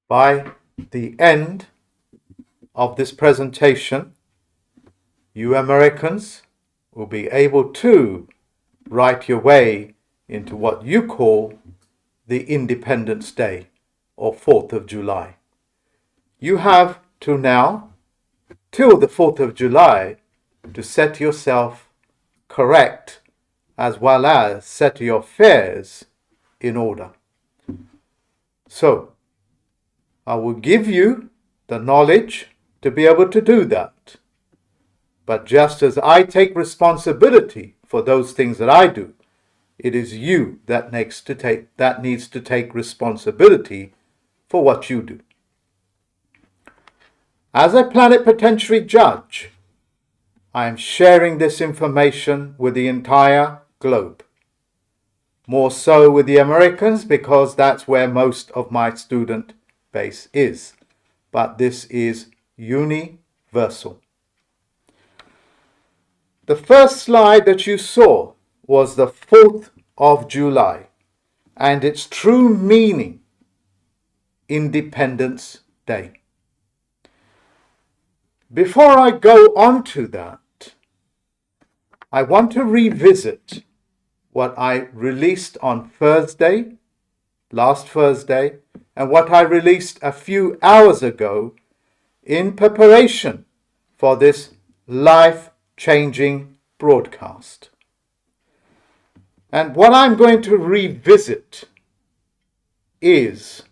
By the end of this presentation, you Americans will be able to write your way into what you call the Independence Day or 4th of July. You have till now, till the 4th of July, to set yourself correct as well as set your affairs in order. So, I will give you the knowledge to be able to do that. But just as I take responsibility for those things that I do, it is you that needs to take responsibility for what you do. As a planetary judge, I am sharing this information with the entire globe. More so with the Americans because that's where most of my student base is. But this is universal. The first slide that you saw was the 4th of July and its true meaning, Independence Day. Before I go on to that, I want to revisit what I released on last Thursday, and what I released a few hours ago in preparation for this life-changing broadcast. And what I'm going to revisit is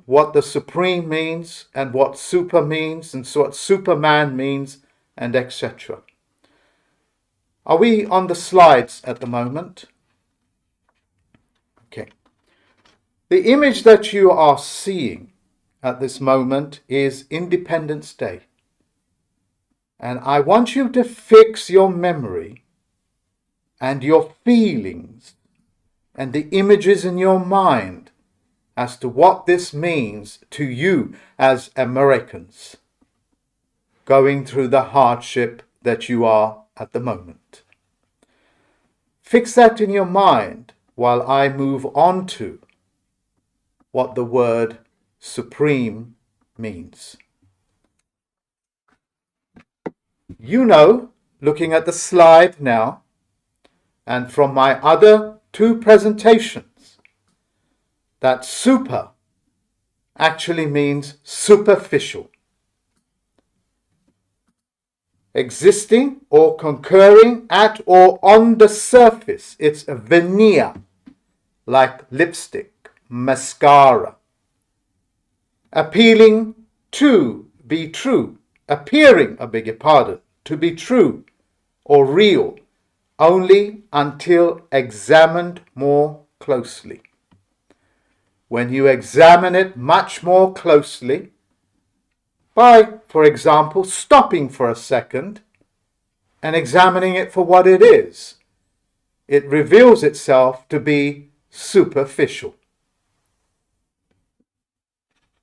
what the supreme means, and what super means, and what Superman means, and etc. Are we on the slides at the moment? Okay. The image that you are seeing at this moment is Independence Day. And I want you to fix your memory and your feelings and the images in your mind as to what this means to you as Americans going through the hardship that you are at the moment. Fix that in your mind while I move on to what the word supreme means. You know, looking at the slide now, and from my other two presentations, that super actually means superficial. Existing or concurring at or on the surface. It's a veneer, like lipstick, mascara. Appearing to be true, appearing, to be true or real, only until examined more closely. When you examine it much more closely, by, for example, stopping for a second and examining it for what it is, it reveals itself to be superficial.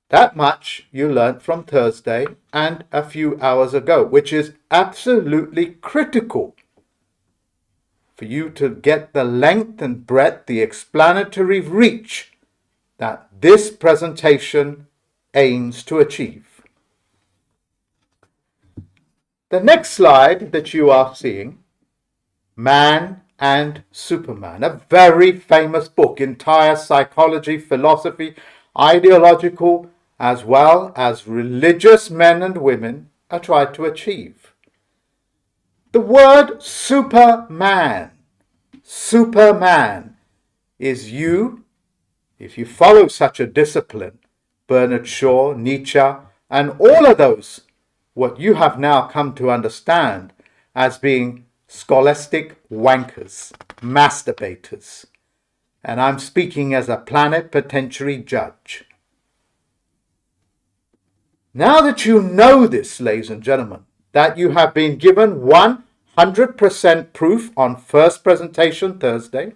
That much you learnt from Thursday and a few hours ago, which is absolutely critical for you to get the length and breadth, the explanatory reach that this presentation aims to achieve. The next slide that you are seeing, Man and Superman, a very famous book, entire psychology, philosophy, ideological, as well as religious men and women are trying to achieve. The word Superman is you, if you follow such a discipline, Bernard Shaw, Nietzsche, and all of those, what you have now come to understand as being scholastic wankers, masturbators. And I'm speaking as a planetary judge. Now that you know this, ladies and gentlemen, that you have been given 100% proof on first presentation Thursday,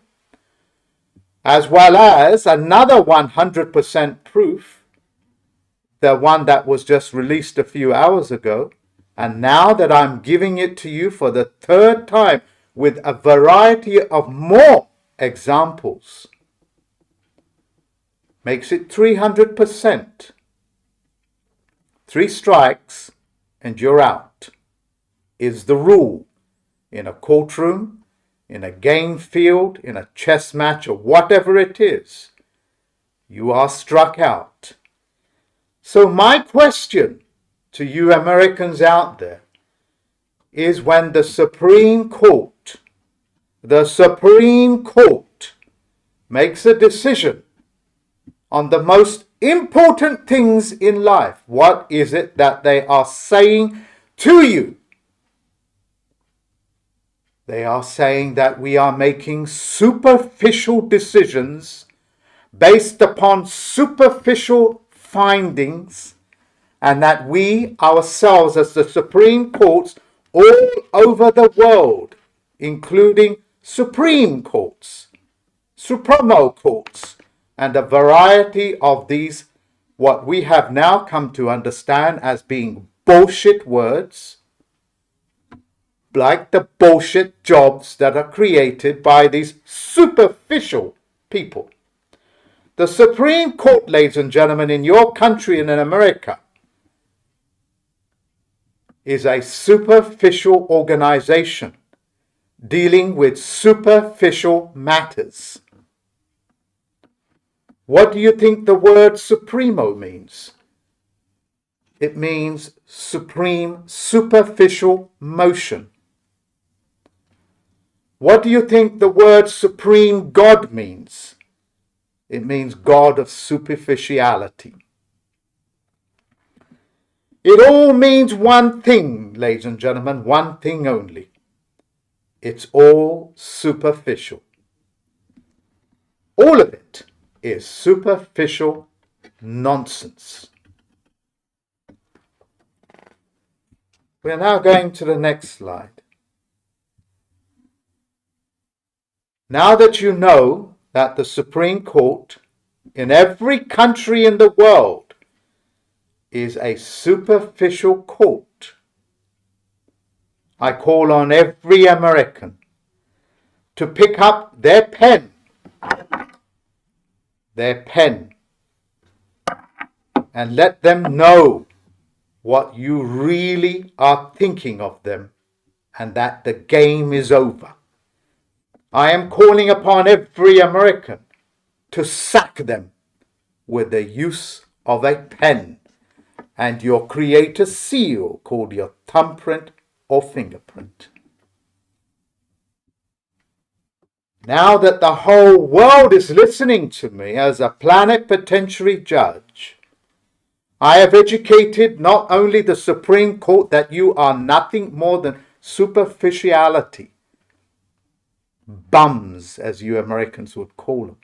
as well as another 100% proof, the one that was just released a few hours ago, and now that I'm giving it to you for the third time with a variety of more examples, makes it 300%. 3 strikes and you're out is the rule in a courtroom, in a game field, in a chess match, or whatever it is. You are struck out. So my question to you Americans out there is, when the Supreme Court makes a decision on the most important things in life, what is it that they are saying to you? They are saying that we are making superficial decisions based upon superficial findings, and that we ourselves, as the Supreme Courts all over the world, including Supreme Courts, Supremo Courts, and a variety of these, what we have now come to understand as being bullshit words, like the bullshit jobs that are created by these superficial people. The Supreme Court, ladies and gentlemen, in your country and in America, is a superficial organization dealing with superficial matters. What do you think the word supremo means? It means supreme, superficial motion. What do you think the word supreme God means? It means God of superficiality. It all means one thing, ladies and gentlemen, one thing only. It's all superficial. All of it is superficial nonsense. We are now going to the next slide. Now that you know that the Supreme Court in every country in the world is a superficial court, I call on every American to pick up their pen, and let them know what you really are thinking of them, and that the game is over. I am calling upon every American to sack them with the use of a pen and your creator's seal called your thumbprint or fingerprint. Now that the whole world is listening to me as a plenipotentiary judge, I have educated not only the Supreme Court that you are nothing more than superficiality, bums, as you Americans would call them.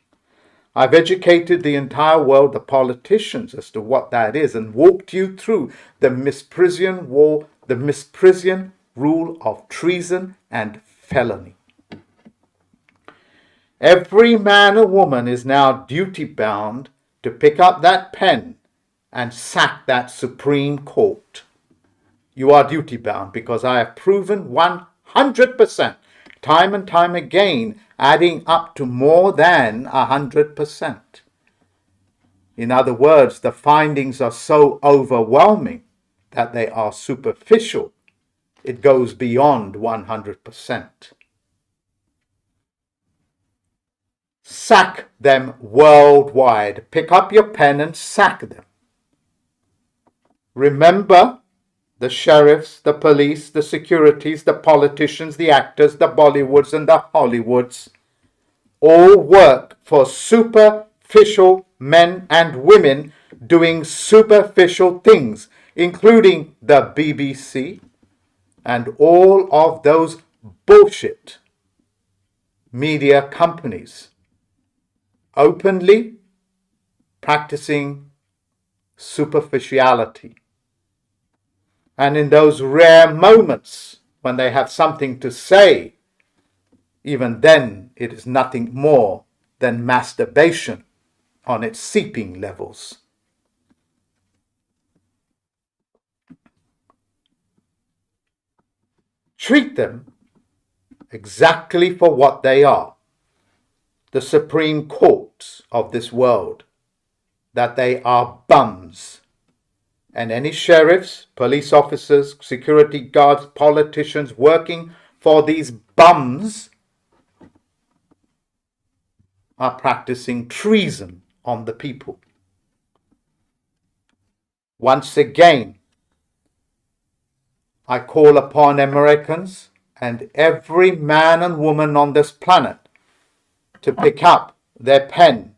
I've educated the entire world, the politicians, as to what that is, and walked you through the misprision war, the misprision rule of treason and felony. Every man or woman is now duty bound to pick up that pen and sack that Supreme Court. You are duty bound, because I have proven 100%, time and time again, adding up to more than 100%. In other words, the findings are so overwhelming that they are superficial. It goes beyond 100%. Sack them worldwide. Pick up your pen and sack them. Remember, the sheriffs, the police, the securities, the politicians, the actors, the Bollywoods and the Hollywoods all work for superficial men and women doing superficial things, including the BBC and all of those bullshit media companies openly practicing superficiality. And in those rare moments when they have something to say, even then it is nothing more than masturbation on its seeping levels. Treat them exactly for what they are, the Supreme Courts of this world. that they are bums. And any sheriffs, police officers, security guards, politicians working for these bums are practicing treason on the people. Once again, I call upon Americans and every man and woman on this planet to pick up their pen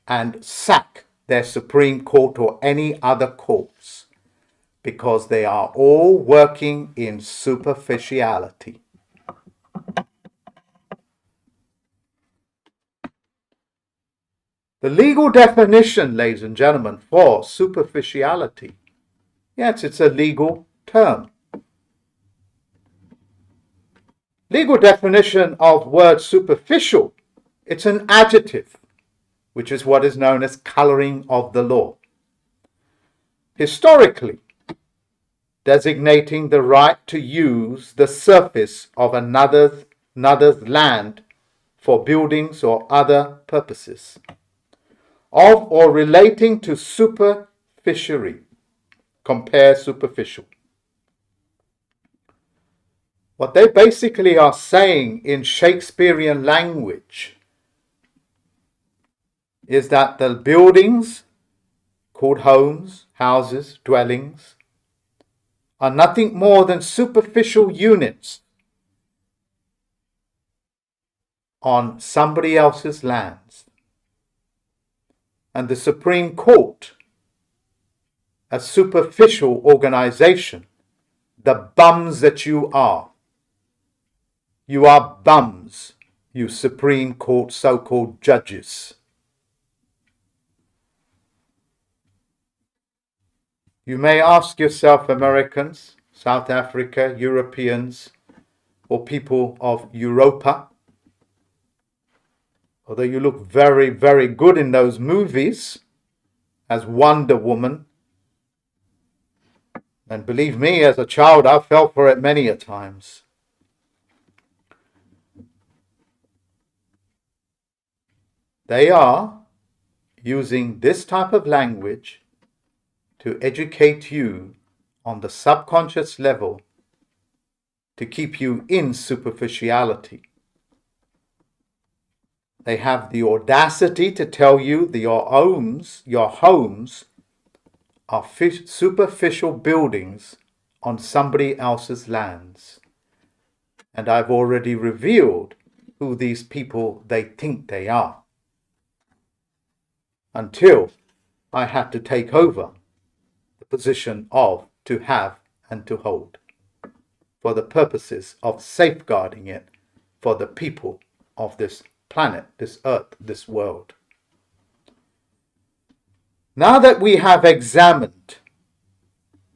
and sack their Supreme Court or any other courts, because they are all working in superficiality. The legal definition, ladies and gentlemen, for superficiality, yes, it's a legal term. Legal definition of word superficial, it's an adjective, which is what is known as coloring of the law. Historically, designating the right to use the surface of another's land for buildings or other purposes, of or relating to superficially, compare superficial. What they basically are saying in Shakespearean language is that the buildings called homes, houses, dwellings are nothing more than superficial units on somebody else's lands. And the Supreme Court, a superficial organization, the bums that you are bums, you Supreme Court so-called judges. You may ask yourself, Americans, South Africa, Europeans, or people of Europa, although you look very, very good in those movies as Wonder Woman, and believe me, as a child, I fell for it many a times. They are using this type of language to educate you on the subconscious level to keep you in superficiality. They have the audacity to tell you that your homes are superficial buildings on somebody else's lands. And I've already revealed who these people they think they are, until I had to take over the position of to have and to hold, for the purposes of safeguarding it for the people of this planet, this earth, this world. Now that we have examined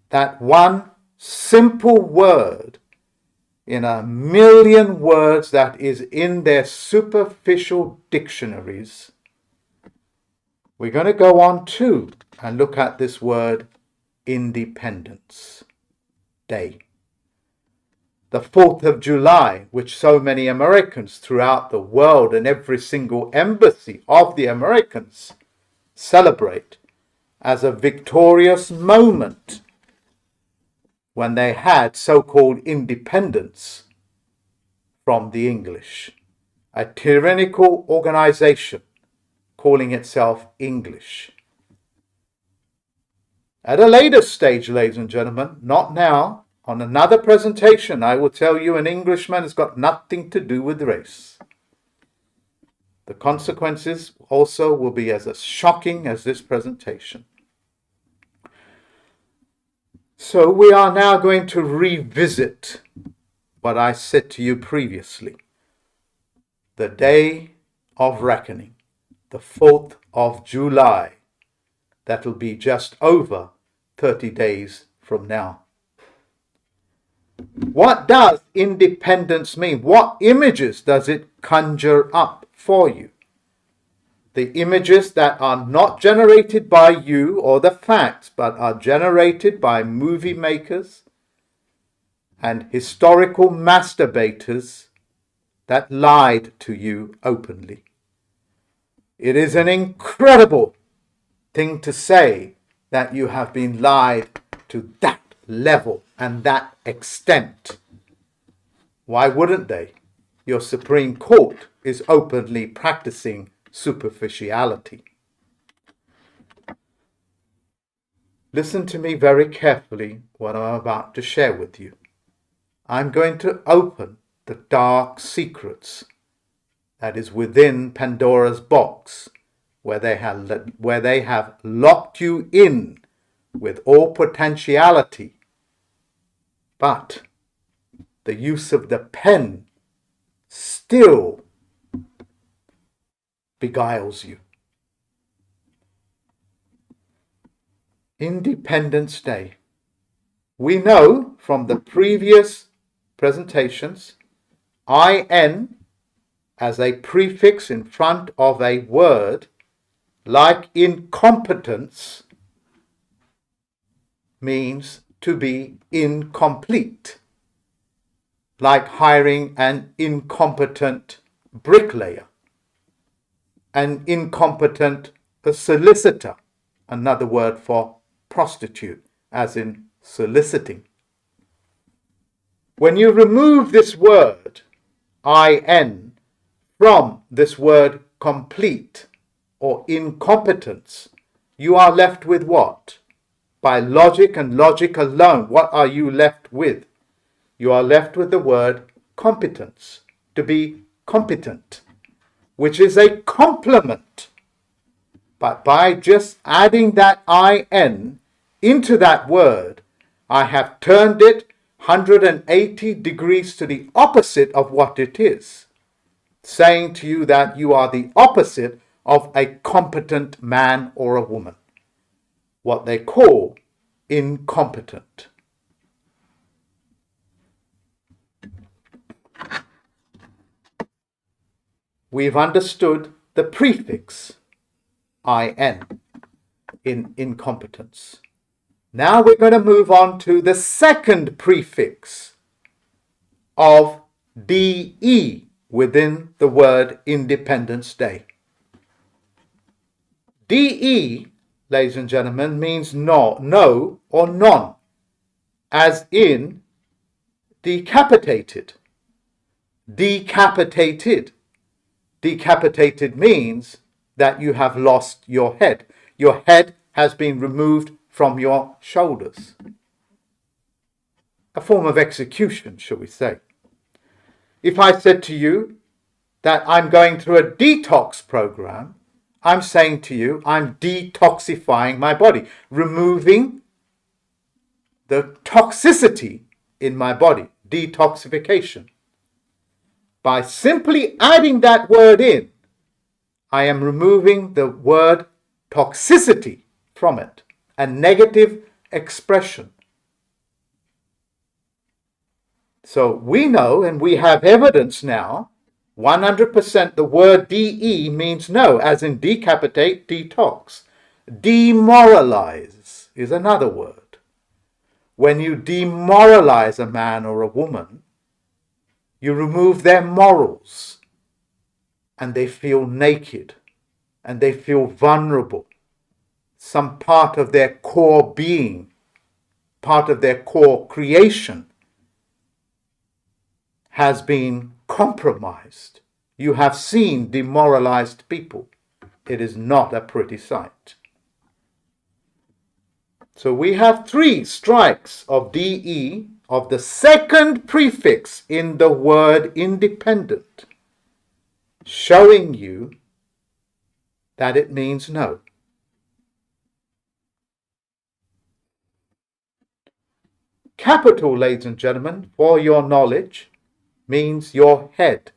that one simple word in a million words that is in their superficial dictionaries, we're going to go on to and look at this word Independence Day. The 4th of July, which so many Americans throughout the world and every single embassy of the Americans celebrate as a victorious moment when they had so-called independence from the English, a tyrannical organization calling itself English. At a later stage, ladies and gentlemen, not now, on another presentation, I will tell you an Englishman has got nothing to do with race. The consequences also will be as shocking as this presentation. So we are now going to revisit what I said to you previously. The day of reckoning, the 4th of July. That'll be just over 30 days from now. What does independence mean? What images does it conjure up for you? The images that are not generated by you or the facts, but are generated by movie makers and historical masturbators that lied to you openly. It is an incredible thing to say that you have been lied to that level and that extent. Why wouldn't they? Your Supreme Court is openly practicing superficiality. Listen to me very carefully what I'm about to share with you. I'm going to open the dark secrets that is within Pandora's box, where they have locked you in with all potentiality, but the use of the pen still beguiles you. Independence Day. We know from the previous presentations, IN as a prefix in front of a word, like incompetence, means to be incomplete, like hiring an incompetent bricklayer, an incompetent solicitor, another word for prostitute, as in soliciting. When you remove this word, IN, from this word complete or incompetence, you are left with what? By logic and logic alone, what are you left with? You are left with the word competence, to be competent, which is a complement. But by just adding that IN into that word, I have turned it 180 degrees to the opposite of what it is, saying to you that you are the opposite of a competent man or a woman, what they call incompetent. We've understood the prefix IN in incompetence. Now we're going to move on to the second prefix of DE within the word Independence Day. DE, ladies and gentlemen, means no or none, as in decapitated. Decapitated. Decapitated means that you have lost your head. Your head has been removed from your shoulders. A form of execution, shall we say. If I said to you that I'm going through a detox program, I'm saying to you, I'm detoxifying my body, removing the toxicity in my body, detoxification. By simply adding that word in, I am removing the word toxicity from it, a negative expression. So we know, and we have evidence now, 100% the word DE means no, as in decapitate, detox. Demoralize is another word. When you demoralize a man or a woman, you remove their morals, and they feel naked, and they feel vulnerable. Some part of their core being, part of their core creation, has been compromised. You have seen demoralized people. It is not a pretty sight. So we have 3 strikes of DE of the second prefix in the word independent, showing you that it means no. Capital, ladies and gentlemen, for your knowledge, means your head.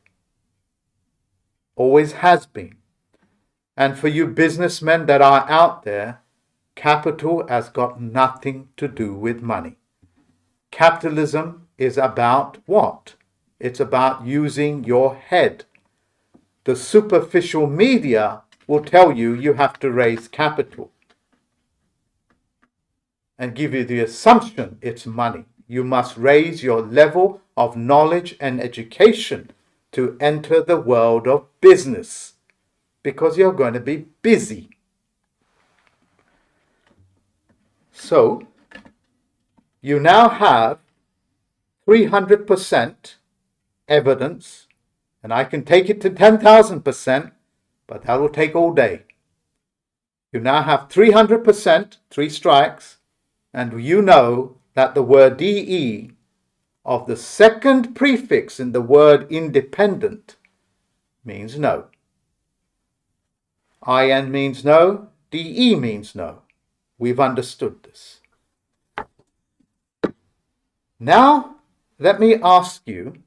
Always has been. And for you businessmen that are out there, capital has got nothing to do with money. Capitalism is about what? It's about using your head. The superficial media will tell you you have to raise capital and give you the assumption it's money. You must raise your level of knowledge and education to enter the world of business, because you're going to be busy. So you now have 300% evidence, and I can take it to 10,000%, but that will take all day. You now have 300%, 3 strikes, and you know that the word DE of the second prefix in the word independent means no. IN means no, DE means no. We've understood this. Now, let me ask you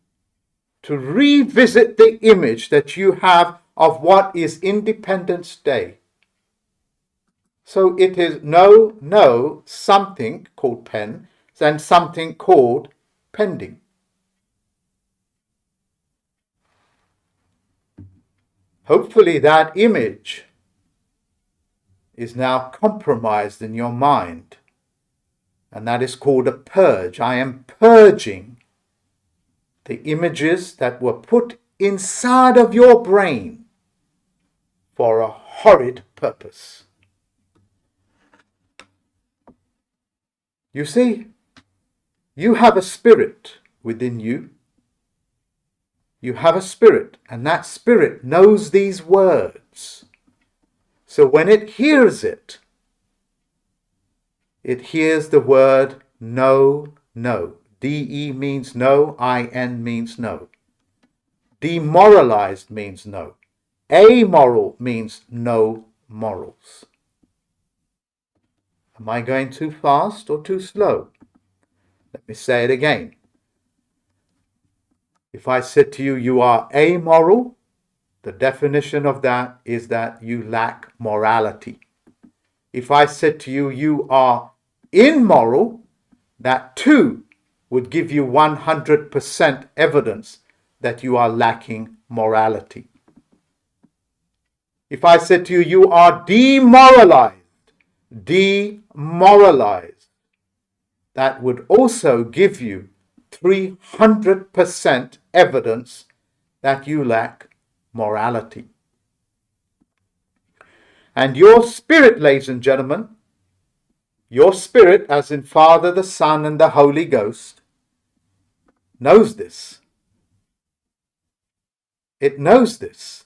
to revisit the image that you have of what is Independence Day. So it is no, something called pen, and something called pending. Hopefully that image is now compromised in your mind, and that is called a purge. I am purging the images that were put inside of your brain for a horrid purpose. You see, you have a spirit within you. You have a spirit, and that spirit knows these words. So when it hears it, it hears the word no, no. DE means no, IN means no. Demoralized means no. Amoral means no morals. Am I going too fast or too slow? Let me say it again. If I said to you, you are amoral, the definition of that is that you lack morality. If I said to you, you are immoral, that too would give you 100% evidence that you are lacking morality. If I said to you, you are demoralized, that would also give you 300% evidence that you lack morality. And your spirit, ladies and gentlemen, your spirit, as in Father, the Son, and the Holy Ghost, knows this. It knows this.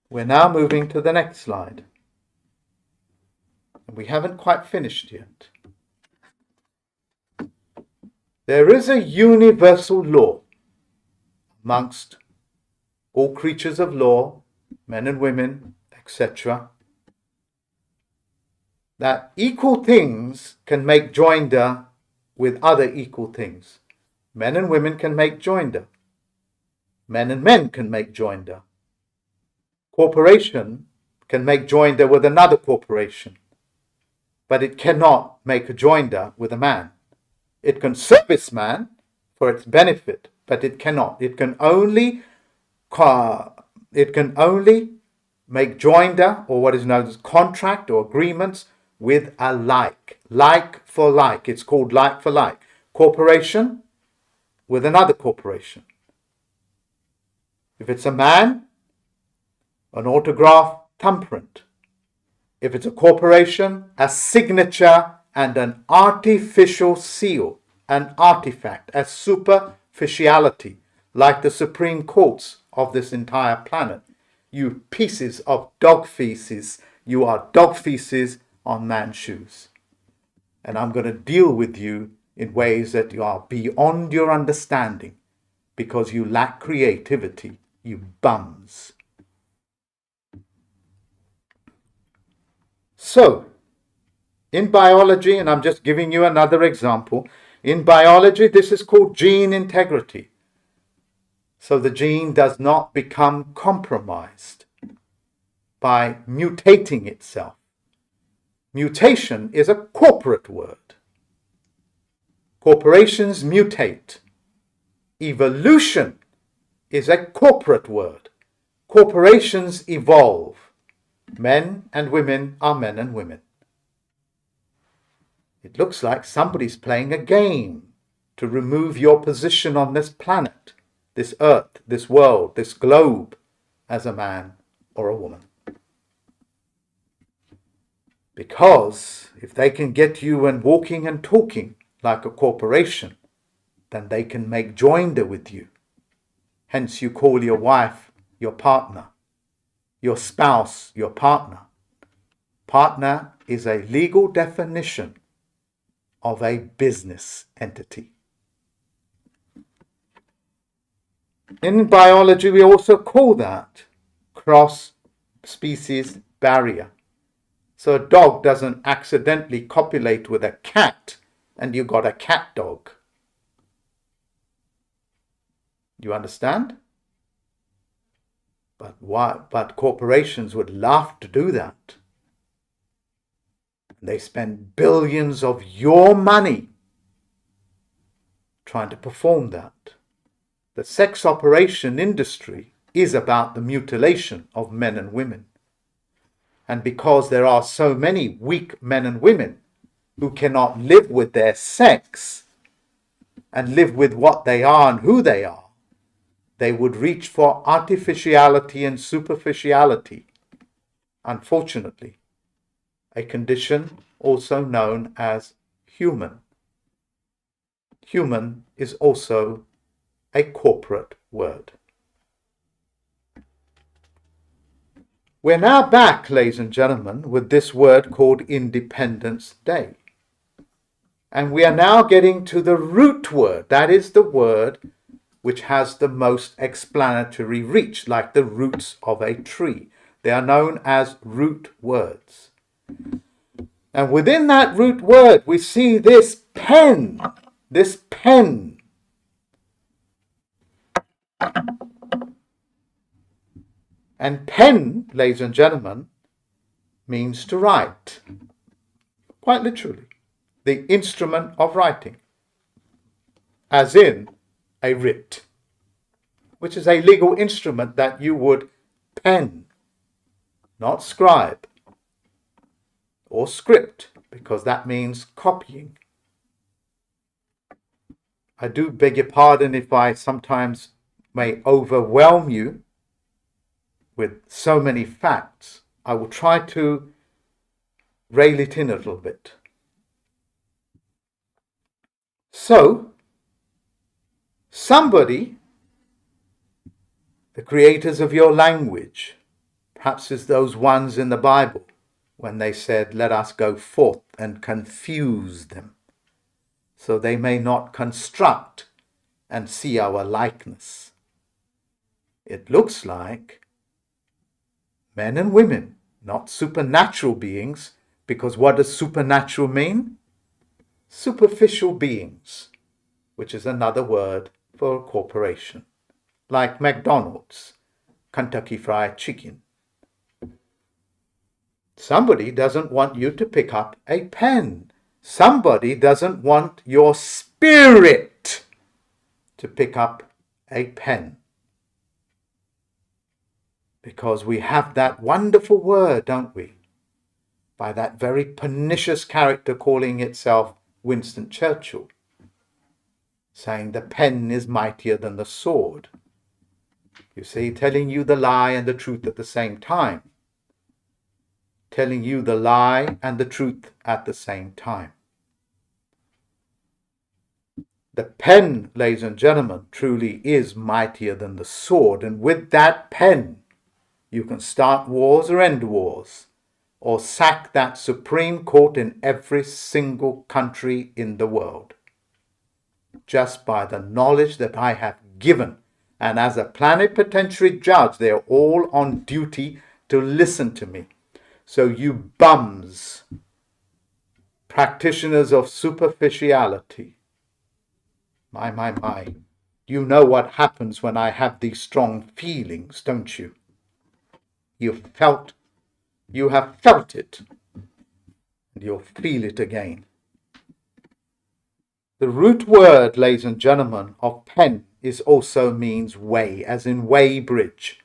We're now moving to the next slide. And we haven't quite finished yet. There is a universal law amongst all creatures of law, men and women, etc., that equal things can make joinder with other equal things. Men and women can make joinder. Men and men can make joinder. Corporation can make joinder with another corporation, but it cannot make a joinder with a man. It can service man for its benefit, but it cannot. It can only make joinder, or what is known as contract or agreements, with a like for like. It's called like for like. Corporation with another corporation. If it's a man, an autograph thumbprint. If it's a corporation, a signature and an artificial seal, an artifact, a superficiality, like the supreme courts of this entire planet. You pieces of dog feces, you are dog feces on man's shoes. And I'm going to deal with you in ways that you are beyond your understanding because you lack creativity, you bums. So, in biology, and I'm just giving you another example, in biology this is called gene integrity. So the gene does not become compromised by mutating itself. Mutation is a corporate word. Corporations mutate. Evolution is a corporate word. Corporations evolve. Men and women are men and women. It looks like somebody's playing a game to remove your position on this planet, this earth, this world, this globe, as a man or a woman. Because if they can get you and walking and talking like a corporation, then they can make joinder with you. Hence you call your wife your partner, your spouse your partner. Partner is a legal definition of a business entity. In biology, we also call that cross-species barrier. So a dog doesn't accidentally copulate with a cat and you got a cat dog. You understand? But why? But corporations would love to do that. They spend billions of your money trying to perform that. The sex operation industry is about the mutilation of men and women. And because there are so many weak men and women who cannot live with their sex and live with what they are and who they are, they would reach for artificiality and superficiality. Unfortunately, a condition also known as human. Human is also a corporate word. We're now back, ladies and gentlemen, with this word called Independence Day. And we are now getting to the root word. That is the word which has the most explanatory reach, like the roots of a tree. They are known as root words. And within that root word, we see this pen. And pen, ladies and gentlemen, means to write. Quite literally. The instrument of writing. As in a writ, which is a legal instrument that you would pen, not scribe or script, because that means copying. I do beg your pardon if I sometimes may overwhelm you with so many facts. I will try to rail it in a little bit. So, somebody, the creators of your language, perhaps it's those ones in the Bible when they said, let us go forth and confuse them, so they may not construct and see our likeness. It looks like men and women, not supernatural beings, because what does supernatural mean? Superficial beings, which is another word for a corporation, like McDonald's, Kentucky Fried Chicken. Somebody doesn't want you to pick up a pen. Somebody doesn't want your spirit to pick up a pen. Because we have that wonderful word, don't we? By that very pernicious character calling itself Winston Churchill, saying the pen is mightier than the sword. You see, telling you the lie and the truth at the same time. Telling you the lie and the truth at the same time. The pen, ladies and gentlemen, truly is mightier than the sword. And with that pen, you can start wars or end wars, or sack that Supreme Court in every single country in the world. Just by the knowledge that I have given. And as a plenipotentiary judge, they are all on duty to listen to me. So you bums, practitioners of superficiality, my, you know what happens when I have these strong feelings, don't you? You have felt it, and you'll feel it again. The root word, ladies and gentlemen, of pen is also means weigh, as in weigh bridge,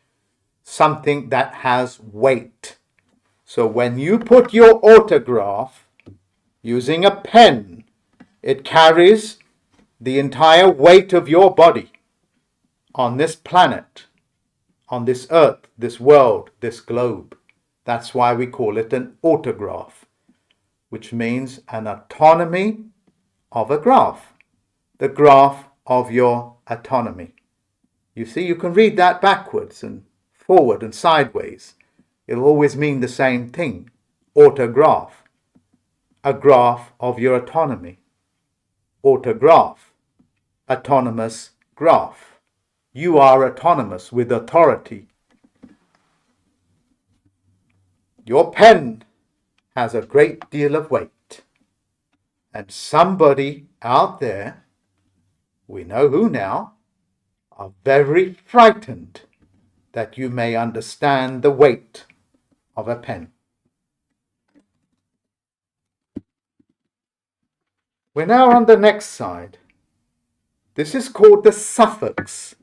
something that has weight. So when you put your autograph using a pen, it carries the entire weight of your body on this planet, on this earth, this world, this globe. That's why we call it an autograph. which means an autonomy of a graph, the graph of your autonomy. You see, you can read that backwards and forward and sideways. It'll always mean the same thing. Autograph, a graph of your autonomy. Autograph, autonomous graph. You are autonomous with authority. Your pen has a great deal of weight, and somebody out there, we know who now, are very frightened that you may understand the weight of a pen. We're now on the next side. This is called the suffix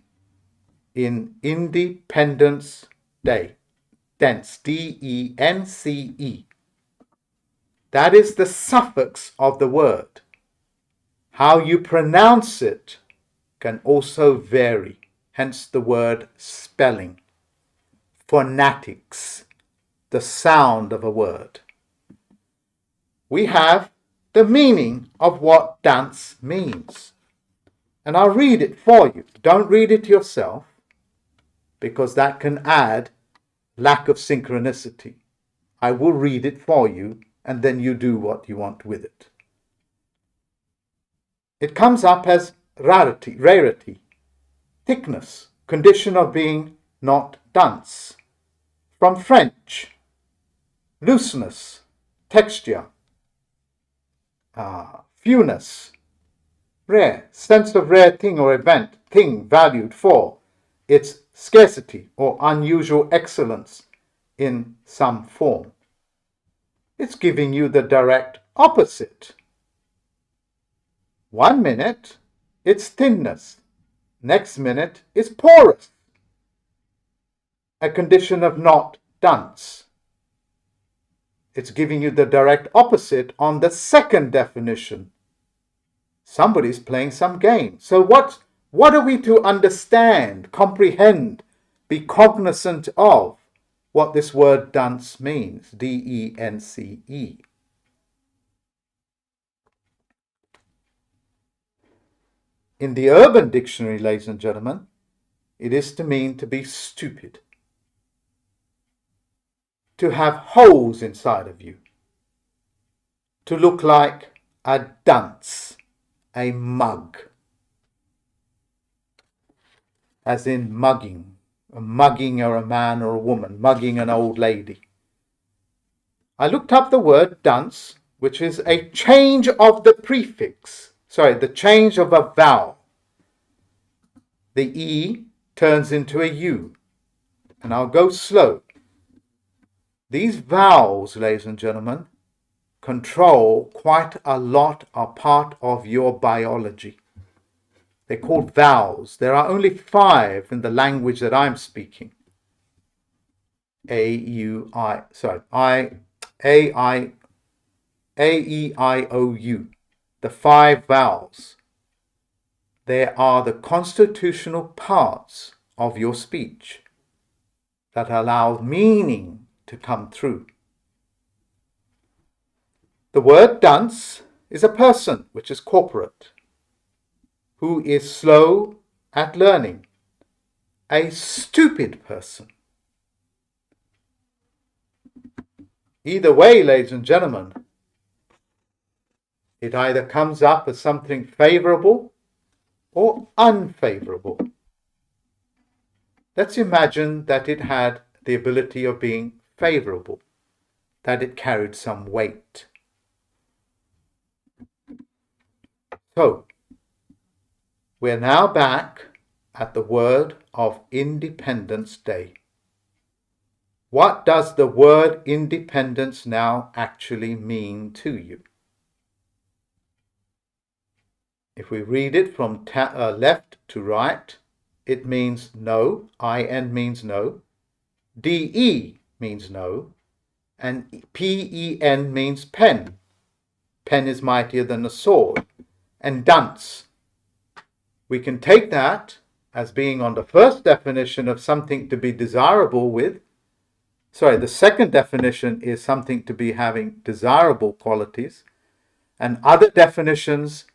in Independence Day. Dence, D-E-N-C-E. That is the suffix of the word. How you pronounce it can also vary, hence the word spelling. Phonetics, the sound of a word. We have the meaning of what dance means. And I'll read it for you. Don't read it yourself, because that can add lack of synchronicity. I will read it for you, and then you do what you want with it. It comes up as rarity, thickness, condition of being not dense. From French, looseness, texture, fewness, rare, sense of rare thing or event, thing valued for its scarcity or unusual excellence in some form. It's giving you the direct opposite. 1 minute, it's thinness. Next minute, it's porous. A condition of not dense. It's giving you the direct opposite on the second definition. Somebody's playing some game. So what are we to understand, comprehend, be cognizant of what this word dance means? D-E-N-C-E. In the Urban Dictionary, ladies and gentlemen, it is to mean to be stupid, to have holes inside of you, to look like a dunce, a mug, as in mugging, or a man or a woman, mugging an old lady. I looked up the word dunce, which is a change of the prefix, the change of a vowel. The E turns into a U, and I'll go slow. These vowels, ladies and gentlemen, control quite a lot, are part of your biology. They're called vowels. There are only 5 in the language that I'm speaking. A, E, I, O, U. The 5 vowels. They are the constitutional parts of your speech that allow meaning to come through. The word dunce is a person, which is corporate, who is slow at learning, a stupid person. Either way, ladies and gentlemen, it either comes up as something favorable or unfavorable. Let's imagine that it had the ability of being favorable, that it carried some weight. So, we're now back at the word of Independence Day. What does the word independence now actually mean to you? If we read it from left to right, it means no. I-N means no. D-E means no. And P-E-N means pen. Pen is mightier than a sword. And dunce. We can take that as being on the first definition of something to be desirable with, The second definition is something to be having desirable qualities, and other definitions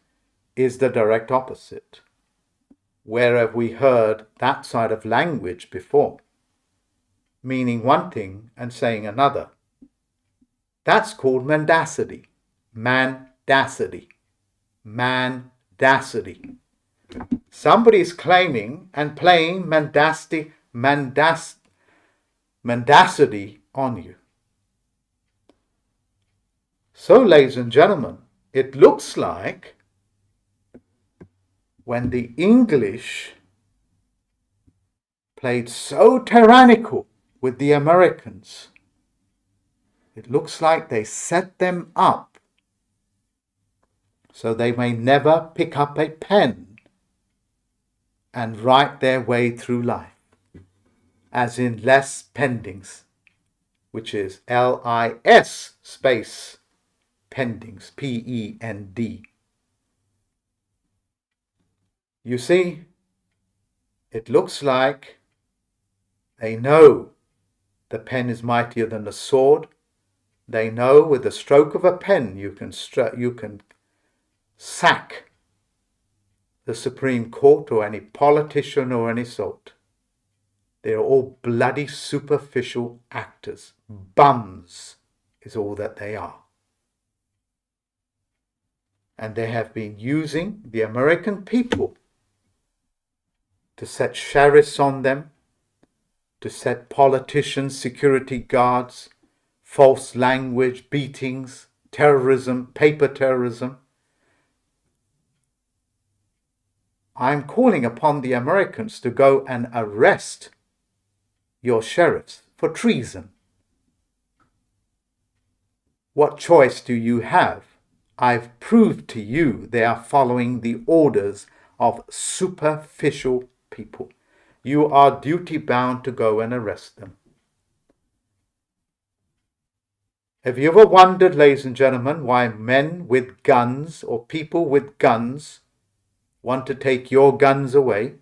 is the direct opposite. Where have we heard that side of language before? Meaning one thing and saying another. That's called mendacity. Mendacity. Mendacity. Somebody is claiming and playing mendacity on you. So, ladies and gentlemen, it looks like when the English played so tyrannical with the Americans, it looks like they set them up so they may never pick up a pen and write their way through life, as in les pendings, which is LIS space pendings, PEND. You see, it looks like they know the pen is mightier than the sword. They know with the stroke of a pen you can sack the Supreme Court or any politician or any sort. They're all bloody superficial actors. Bums is all that they are. And they have been using the American people to set sheriffs on them, to set politicians, security guards, false language, beatings, terrorism, paper terrorism. I'm calling upon the Americans to go and arrest your sheriffs for treason. What choice do you have? I've proved to you they are following the orders of superficial people. You are duty bound to go and arrest them. Have you ever wondered, ladies and gentlemen, why men with guns or people with guns want to take your guns away?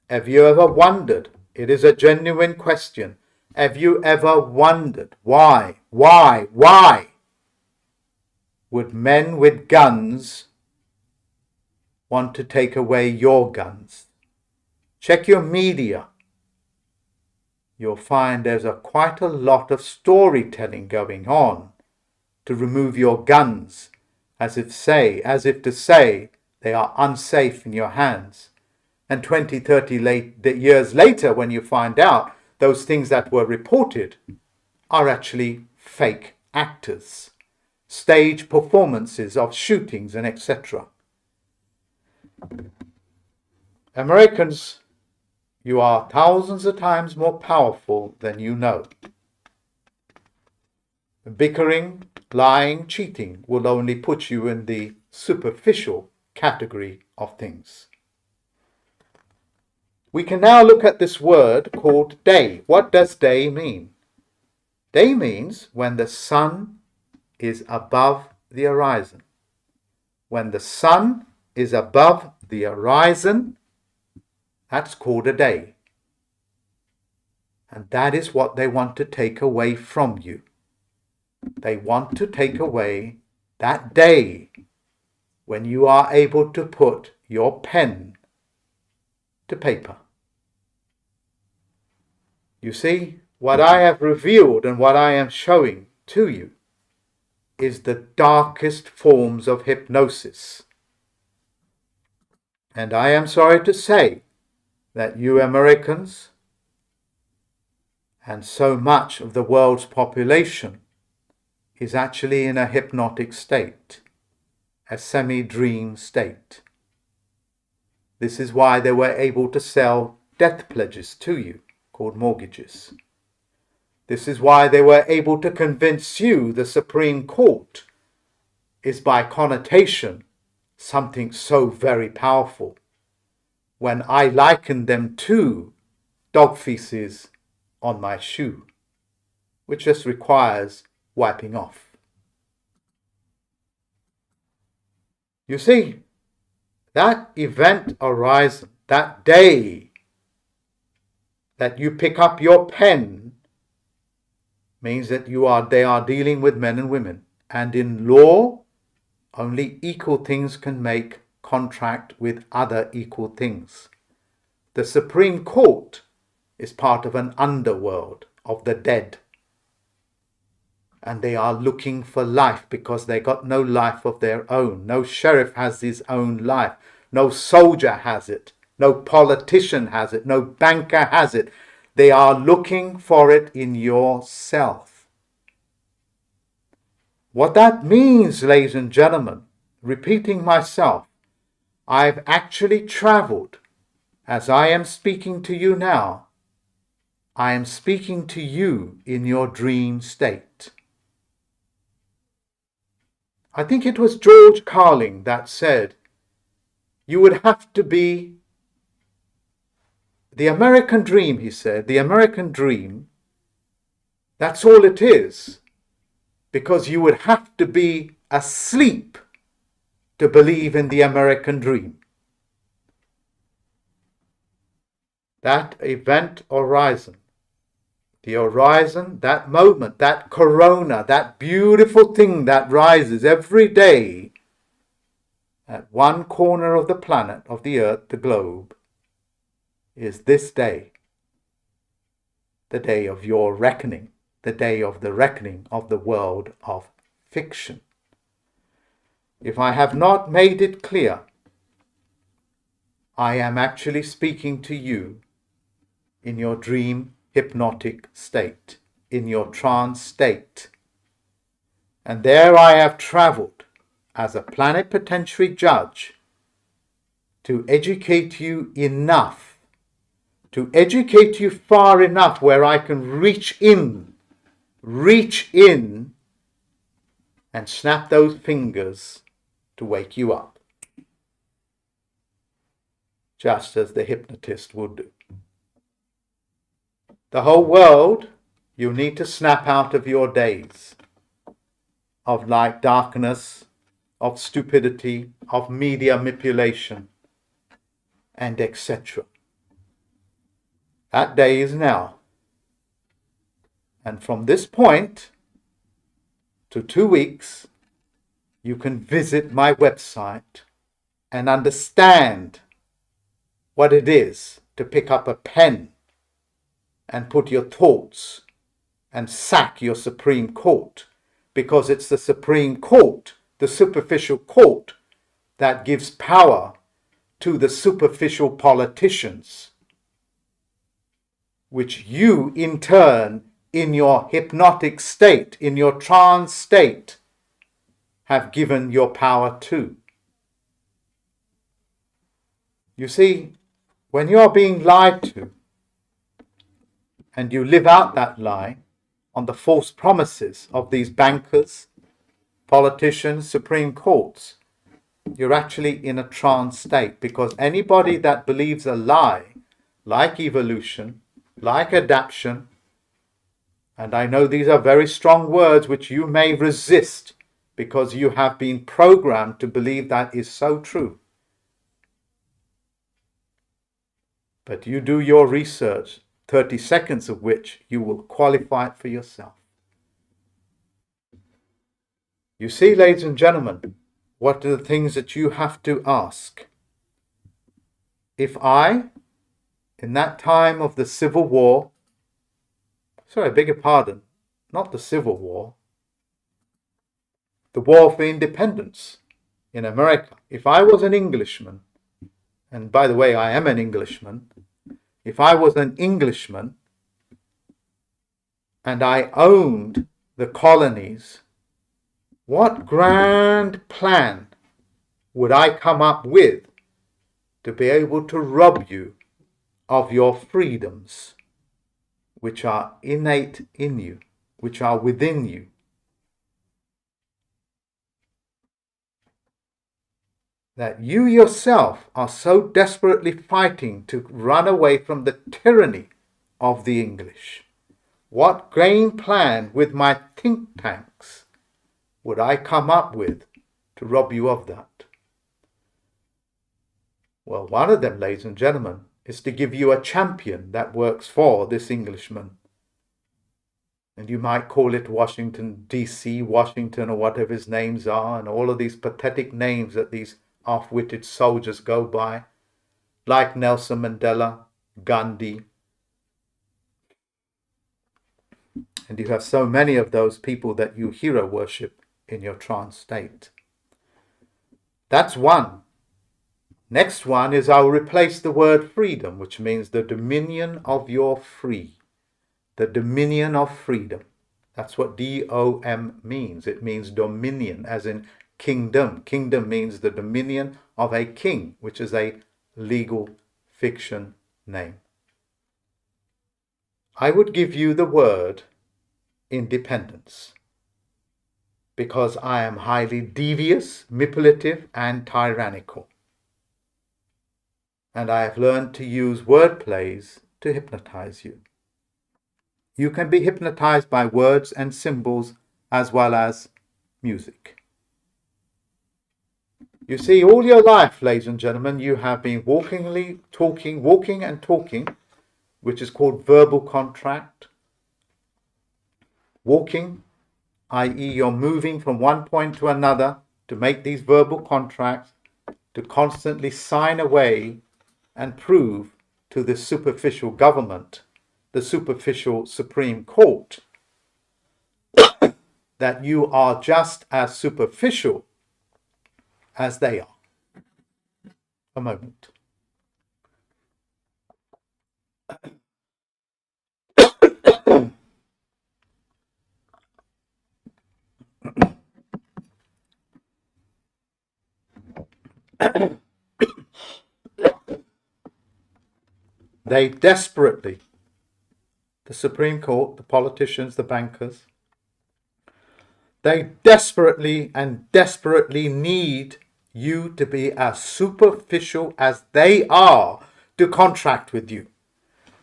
Have you ever wondered? It is a genuine question. Have you ever wondered why would men with guns want to take away your guns? Check your media. You'll find there's quite a lot of storytelling going on to remove your guns, as if to say they are unsafe in your hands. And 20, 30 years later, when you find out those things that were reported are actually fake actors, stage performances of shootings and etc. Americans, you are thousands of times more powerful than you know. Bickering, lying, cheating will only put you in the superficial category of things. We can now look at this word called day. What does day mean? Day means when the sun is above the horizon. When the sun is above the horizon, that's called a day. And that is what they want to take away from you. They want to take away that day when you are able to put your pen to paper. You see, what I have revealed and what I am showing to you is the darkest forms of hypnosis. And I am sorry to say that you Americans and so much of the world's population is actually in a hypnotic state, a semi-dream state. This is why they were able to sell death pledges to you, called mortgages. This is why they were able to convince you the Supreme Court is by connotation something so very powerful, when I liken them to dog feces on my shoe, which just requires wiping off. You see, that event horizon, that day, that you pick up your pen means that they are dealing with men and women. And in law, only equal things can make contract with other equal things. The Supreme Court is part of an underworld of the dead. And they are looking for life because they got no life of their own. No sheriff has his own life. No soldier has it. No politician has it. No banker has it. They are looking for it in yourself. What that means, ladies and gentlemen, repeating myself, I've actually traveled. As I am speaking to you now, I am speaking to you in your dream state. I think it was George Carling that said, you would have to be the American dream, he said, the American dream, that's all it is, because you would have to be asleep to believe in the American dream. That event horizon, the horizon, that moment, that corona, that beautiful thing that rises every day at one corner of the planet, of the earth, the globe, is this day, the day of your reckoning, the day of the reckoning of the world of fiction. If I have not made it clear, I am actually speaking to you in your dream hypnotic state, in your trance state. And there I have traveled as a plenipotentiary judge to educate you enough, to educate you far enough where I can reach in and snap those fingers to wake you up, just as the hypnotist would do. The whole world, you need to snap out of your days of light darkness, of stupidity, of media manipulation, and etc. That day is now. And from this point to 2 weeks, you can visit my website and understand what it is to pick up a pen and put your thoughts and sack your Supreme Court, because it's the Supreme Court, the superficial court, that gives power to the superficial politicians, which you in turn, in your hypnotic state, in your trance state, have given your power to. You see, when you are being lied to, and you live out that lie on the false promises of these bankers, politicians, Supreme Courts, you're actually in a trance state, because anybody that believes a lie, like evolution, like adaptation, and I know these are very strong words which you may resist because you have been programmed to believe that is so true. But you do your research, 30 seconds of which you will qualify it for yourself. You see, ladies and gentlemen, what are the things that you have to ask? If I, in that time of the Civil War, sorry, I beg your pardon, not the Civil War, the War for Independence in America, if I was an Englishman, and by the way, I am an Englishman, if I was an Englishman and I owned the colonies, what grand plan would I come up with to be able to rob you of your freedoms, which are innate in you, which are within you? That you yourself are so desperately fighting to run away from the tyranny of the English. What game plan with my think tanks would I come up with to rob you of that? Well, one of them, ladies and gentlemen, is to give you a champion that works for this Englishman. And you might call it Washington, D.C., Washington, or whatever his names are, and all of these pathetic names that these half-witted soldiers go by, like Nelson Mandela, Gandhi. And you have so many of those people that you hero worship in your trance state. That's one. Next one is I'll replace the word freedom, which means the dominion of your free. The dominion of freedom. That's what D-O-M means. It means dominion, as in kingdom. Kingdom means the dominion of a king, which is a legal fiction name. I would give you the word independence, because I am highly devious, manipulative, and tyrannical. And I have learned to use word plays to hypnotize you. You can be hypnotized by words and symbols as well as music. You see, all your life, ladies and gentlemen, you have been walking and talking, which is called verbal contract. Walking, i.e. you're moving from one point to another to make these verbal contracts, to constantly sign away and prove to the superficial government, the superficial Supreme Court, that you are just as superficial as they are. A moment. They desperately, the Supreme Court, the politicians, the bankers, they desperately need you to be as superficial as they are to contract with you.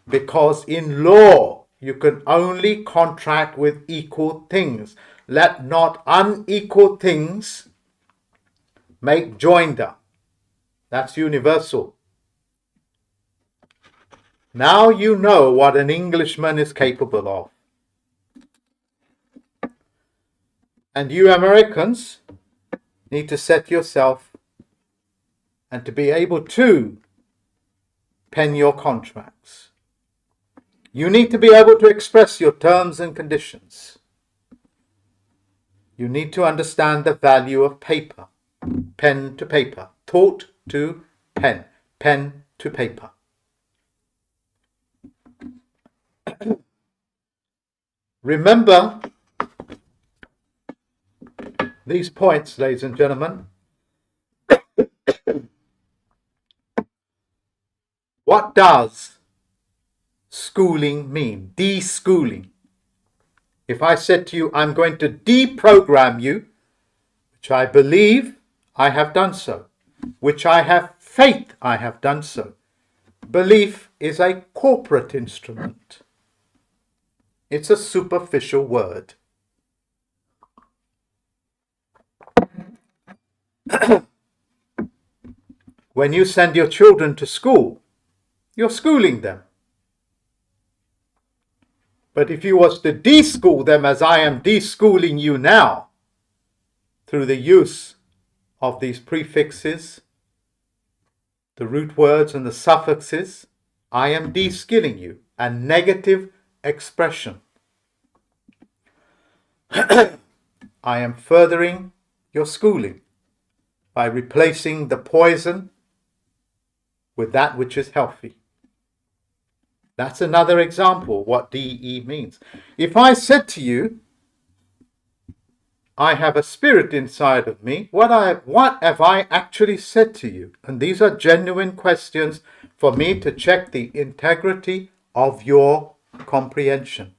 Because in law, you can only contract with equal things. Let not unequal things make joinder. That's universal. Now you know what an Englishman is capable of. And you Americans need to set yourself and to be able to pen your contracts. You need to be able to express your terms and conditions. You need to understand the value of paper, pen to paper, taught to pen, pen to paper. Remember these points, ladies and gentlemen. What does schooling mean? De-schooling. If I said to you, I'm going to deprogram you, which I believe I have done so, which I have faith I have done so. Belief is a corporate instrument. It's a superficial word. When you send your children to school, you're schooling them. But if you was to de-school them as I am de-schooling you now, through the use of these prefixes, the root words and the suffixes, I am de-skilling you, a negative expression. I am furthering your schooling by replacing the poison with that which is healthy. That's another example of what DE means. If I said to you, I have a spirit inside of me, what have I actually said to you? And these are genuine questions for me to check the integrity of your comprehension,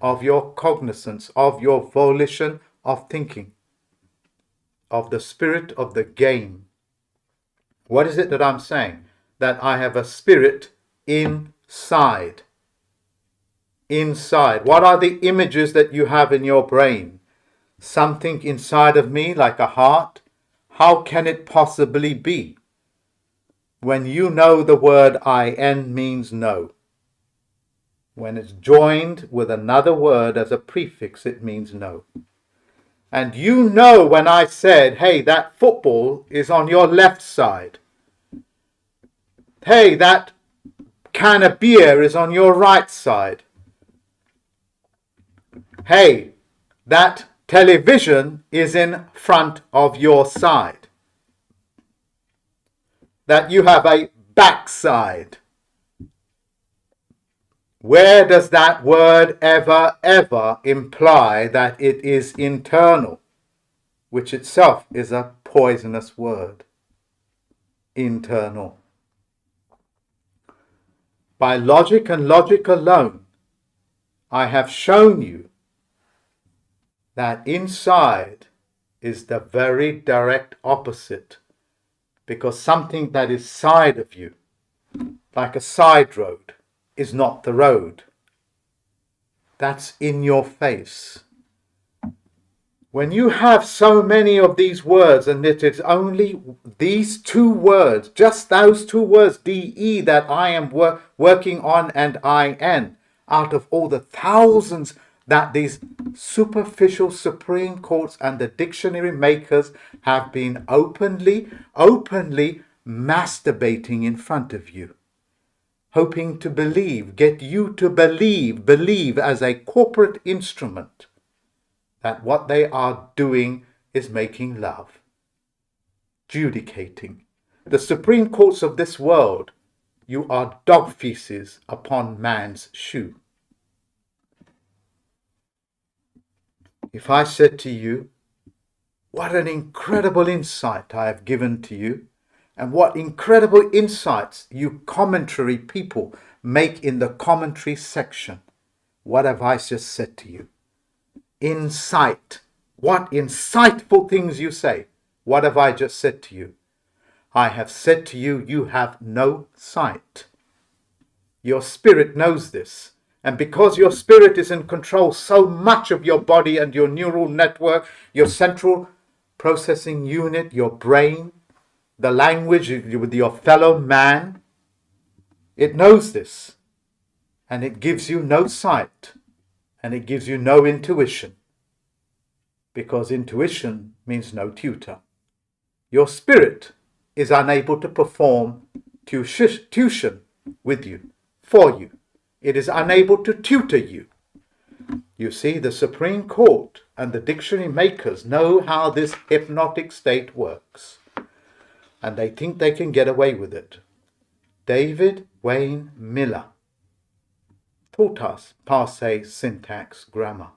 of your cognizance, of your volition of thinking, of the spirit of the game. What is it that I'm saying? That I have a spirit inside. Inside. What are the images that you have in your brain? Something inside of me like a heart? How can it possibly be? when you know the word in means no. When it's joined with another word as a prefix, it means no. And you know when I said, hey, that football is on your left side. Hey, that can of beer is on your right side. Hey, that television is in front of your side. That you have a backside. Where does that word ever imply that it is internal, which itself is a poisonous word? Internal. By logic and logic alone, I have shown you that inside is the very direct opposite, because something that is side of you, like a side road, is not the road. That's in your face. When you have so many of these words, and it is only these two words, just those two words, DE, that I am working on, and IN, out of all the thousands that these superficial Supreme Courts and the dictionary makers have been openly masturbating in front of you, hoping to believe, get you to believe as a corporate instrument that what they are doing is making love, judicating. The Supreme Courts of this world, you are dog feces upon man's shoe. If I said to you, what an incredible insight I have given to you, and what incredible insights you commentary people make in the commentary section, what have I just said to you? Insight. What insightful things you say. What have I just said to you? I have said to you, you have no sight. Your spirit knows this. And because your spirit is in control so much of your body and your neural network, your central processing unit, your brain, the language with your fellow man, it knows this. And it gives you no sight. And it gives you no intuition. Because intuition means no tutor. Your spirit is unable to perform tuition with you, for you. It is unable to tutor you. You see, the Supreme Court and the dictionary makers know how this hypnotic state works. And they think they can get away with it. David Wayne Miller taught us passe, syntax, grammar.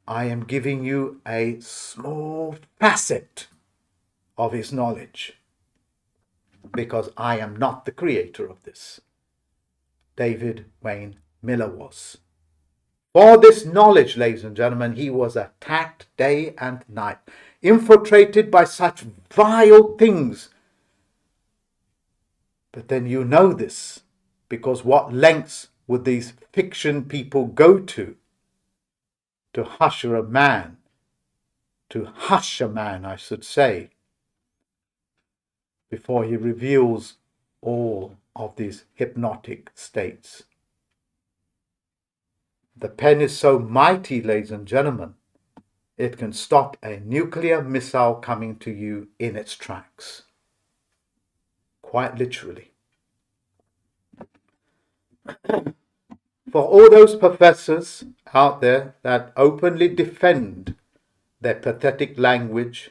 I am giving you a small facet of his knowledge, because I am not the creator of this. David Wayne Miller was. For this knowledge, ladies and gentlemen, he was attacked day and night, infiltrated by such vile things. But then you know this, because what lengths would these fiction people go to hush a man, I should say, before he reveals all of these hypnotic states. The pen is so mighty, ladies and gentlemen, it can stop a nuclear missile coming to you in its tracks. Quite literally. For all those professors out there that openly defend their pathetic language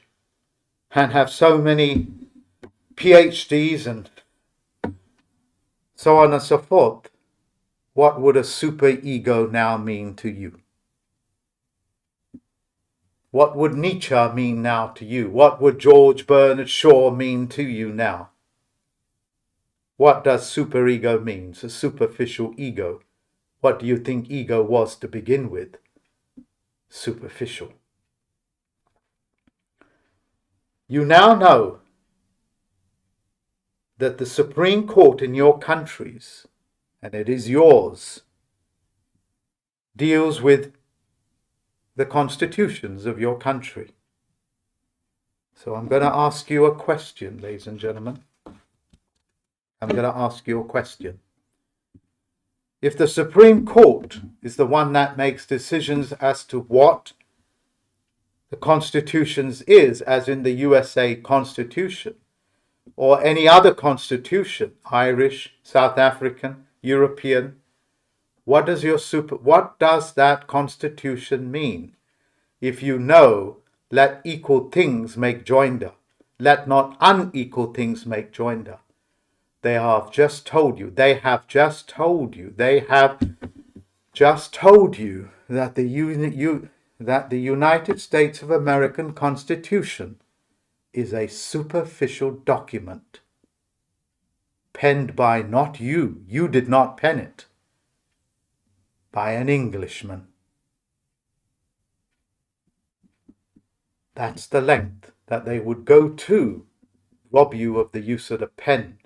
and have so many PhDs and so on and so forth, what would a superego now mean to you? What would Nietzsche mean now to you? What would George Bernard Shaw mean to you now? What does superego mean? It's a superficial ego. What do you think ego was to begin with? Superficial. You now know that the Supreme Court in your countries, and it is yours, deals with the constitutions of your country. So I'm going to ask you a question, ladies and gentlemen. I'm going to ask you a question. If the Supreme Court is the one that makes decisions as to what the Constitution is, as in the USA Constitution, or any other constitution, Irish, South African, European, what does that constitution mean? If you know, let equal things make joinder, let not unequal things make joinder. They have just told you that the United States of American Constitution is a superficial document penned by not you. You did not pen it. By an Englishman. That's the length that they would go to rob you of the use of the pen.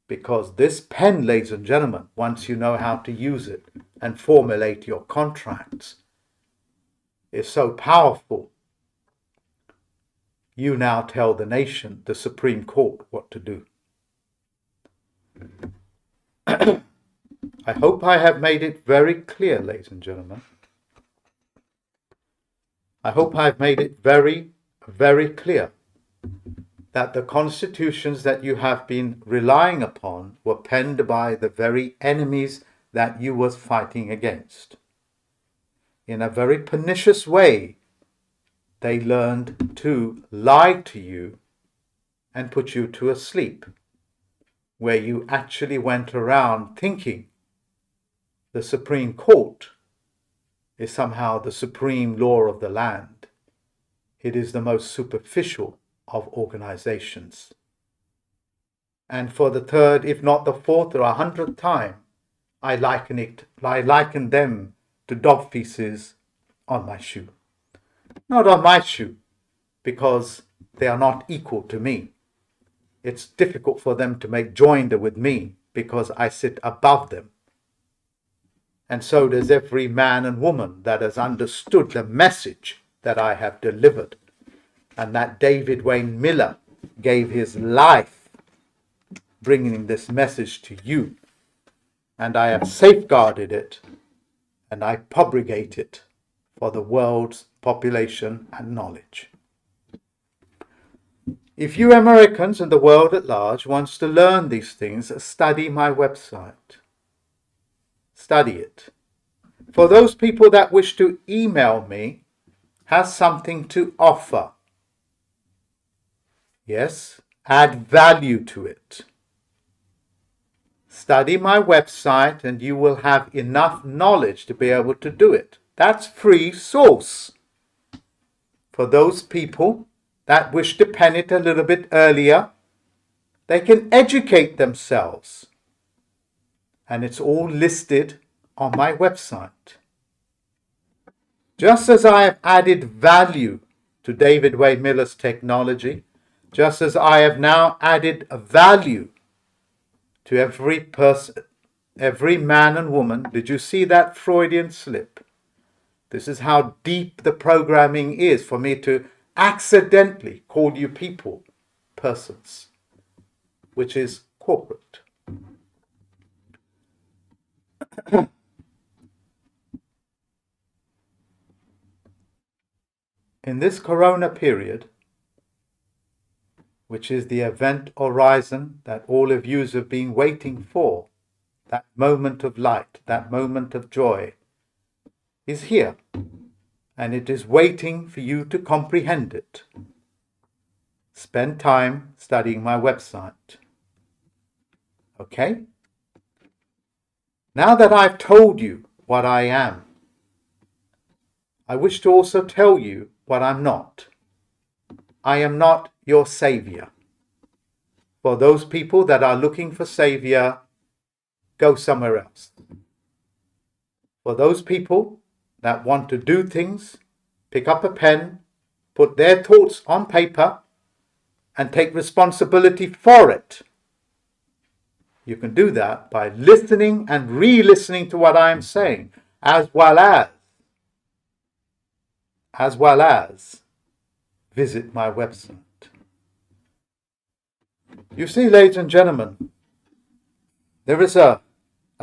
Because this pen, ladies and gentlemen, once you know how to use it and formulate your contracts, is so powerful. You now tell the nation, the Supreme Court, what to do. I hope I have made it very clear, ladies and gentlemen. I hope I've made it very, very clear that the constitutions that you have been relying upon were penned by the very enemies that you was fighting against. In a very pernicious way, they learned to lie to you and put you to a sleep, where you actually went around thinking the Supreme Court is somehow the supreme law of the land. It is the most superficial of organizations. And for the third, if not the fourth or 100th time, I liken them to dog feces on my shoe. Not on my shoe, because they are not equal to me. It's difficult for them to make joinder with me because I sit above them. And so does every man and woman that has understood the message that I have delivered, and that David Wayne Miller gave his life bringing this message to you. And I have safeguarded it, and I propagate it for the world's population and knowledge. If you Americans and the world at large wants to learn these things, study my website. Study it. For those people that wish to email me, has something to offer. Yes, add value to it. Study my website and you will have enough knowledge to be able to do it. That's free source. For those people that wish to pen it a little bit earlier, they can educate themselves. And it's all listed on my website. Just as I have added value to David Wayne Miller's technology, just as I have now added value to every person, every man and woman. Did you see that Freudian slip? This is how deep the programming is for me to accidentally call you people, persons, which is corporate. In this corona period, which is the event horizon that all of you have been waiting for, that moment of light, that moment of joy, is here, and it is waiting for you to comprehend it. Spend time studying my website. Okay? Now that I've told you what I am, I wish to also tell you what I'm not. I am not your savior. For those people that are looking for savior, go somewhere else. For those people that want to do things, pick up a pen, put their thoughts on paper, and take responsibility for it. You can do that by listening and re-listening to what I am saying, as well as visit my website. You see, ladies and gentlemen, There is a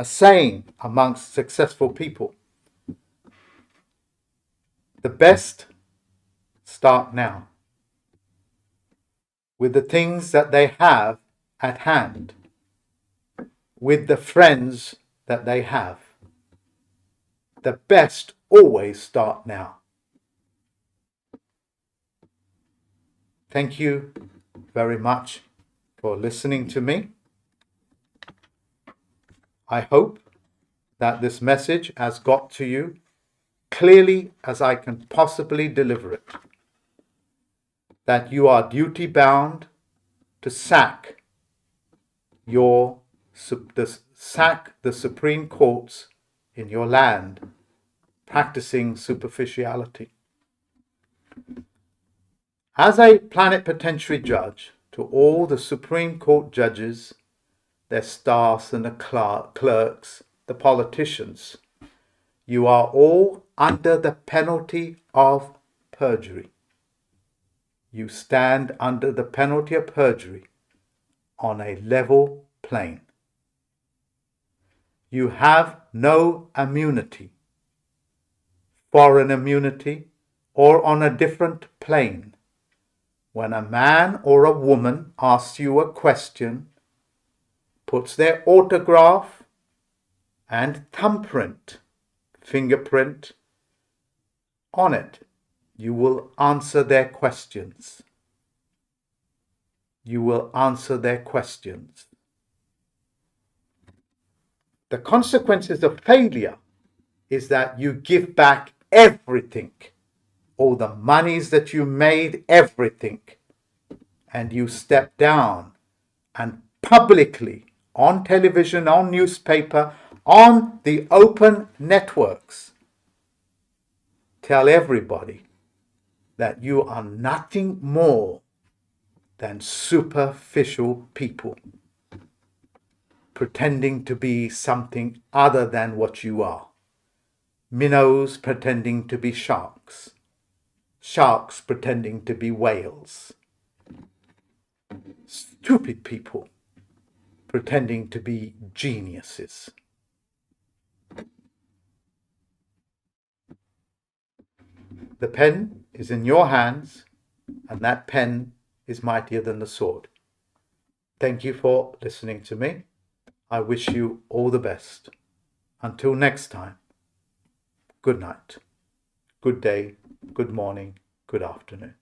saying amongst successful people: the best start now, with the things that they have at hand, with the friends that they have. The best always start now. Thank you very much for listening to me. I hope that this message has got to you clearly as I can possibly deliver it. That you are duty bound to sack the supreme courts in your land practicing superficiality. As a plenipotentiary judge, to all the Supreme Court judges, their staffs and the clerks, the politicians, you are all under the penalty of perjury. You stand under the penalty of perjury on a level plane. You have no immunity, foreign immunity, or on a different plane. When a man or a woman asks you a question, puts their autograph and thumbprint, fingerprint on it, you will answer their questions. You will answer their questions. The consequences of failure is that you give back everything, all the monies that you made, everything, and you step down and publicly, on television, on newspaper, on the open networks, tell everybody that you are nothing more than superficial people, pretending to be something other than what you are. Minnows pretending to be sharks. Sharks pretending to be whales. Stupid people pretending to be geniuses. The pen is in your hands, and that pen is mightier than the sword. Thank you for listening to me. I wish you all the best. Until next time, good night, good day, good morning, good afternoon.